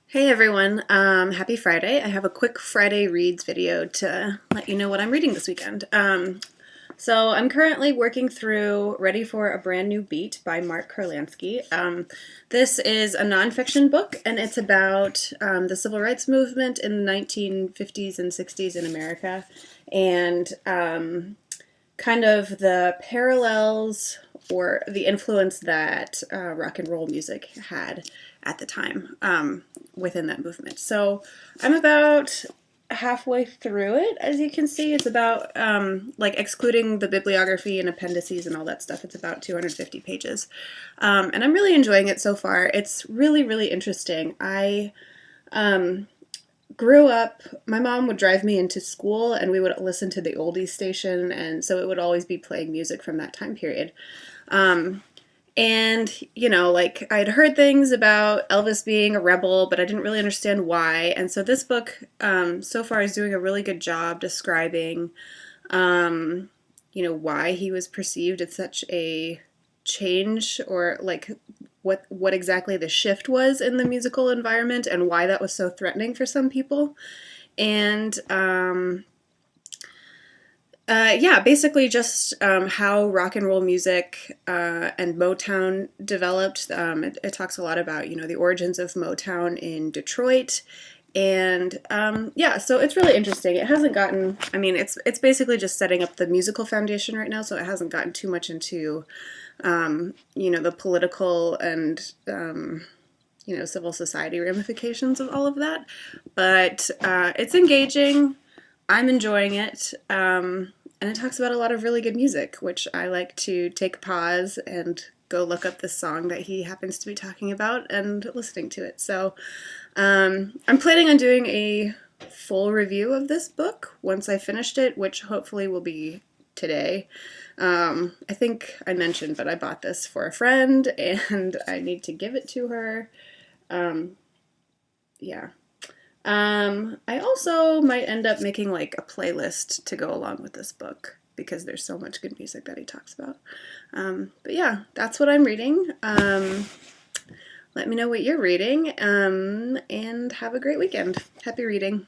Hey everyone, happy Friday. I have a quick Friday reads video to let you know what I'm reading this weekend. So I'm currently working through Ready for a Brand New Beat by Kurlansky. This is a nonfiction book and it's about the civil rights movement in the 1950s and 60s in America and kind of the parallels or the influence that rock and roll music had at the time within that movement. So I'm about halfway through it. As you can see, it's about, like excluding the bibliography and appendices and all that stuff, it's about 250 pages. And I'm really enjoying it so far. It's really, really interesting. I grew up, my mom would drive me into school and we would listen to the oldies station, and so it would always be playing music from that time period. And, you know, like I'd heard things about Elvis being a rebel, but I didn't really understand why. And so this book so far is doing a really good job describing, why he was perceived as such a change, or like what exactly the shift was in the musical environment and why that was so threatening for some people. And yeah, basically just how rock and roll music and Motown developed. It talks a lot about, the origins of Motown in Detroit. And yeah, so it's really interesting. It hasn't gotten, it's basically just setting up the musical foundation right now, so it hasn't gotten too much into, the political and, civil society ramifications of all of that. But it's engaging. I'm enjoying it. And it talks about a lot of really good music, which I like to take a pause and go look up the song that he happens to be talking about and listening to it. So I'm planning on doing a full review of this book once I finished it, which hopefully will be today. I think I mentioned, but I bought this for a friend and I need to give it to her. Yeah. I also might end up making like a playlist to go along with this book because there's so much good music that he talks about. But yeah, that's what I'm reading. Let me know what you're reading, and have a great weekend. Happy reading.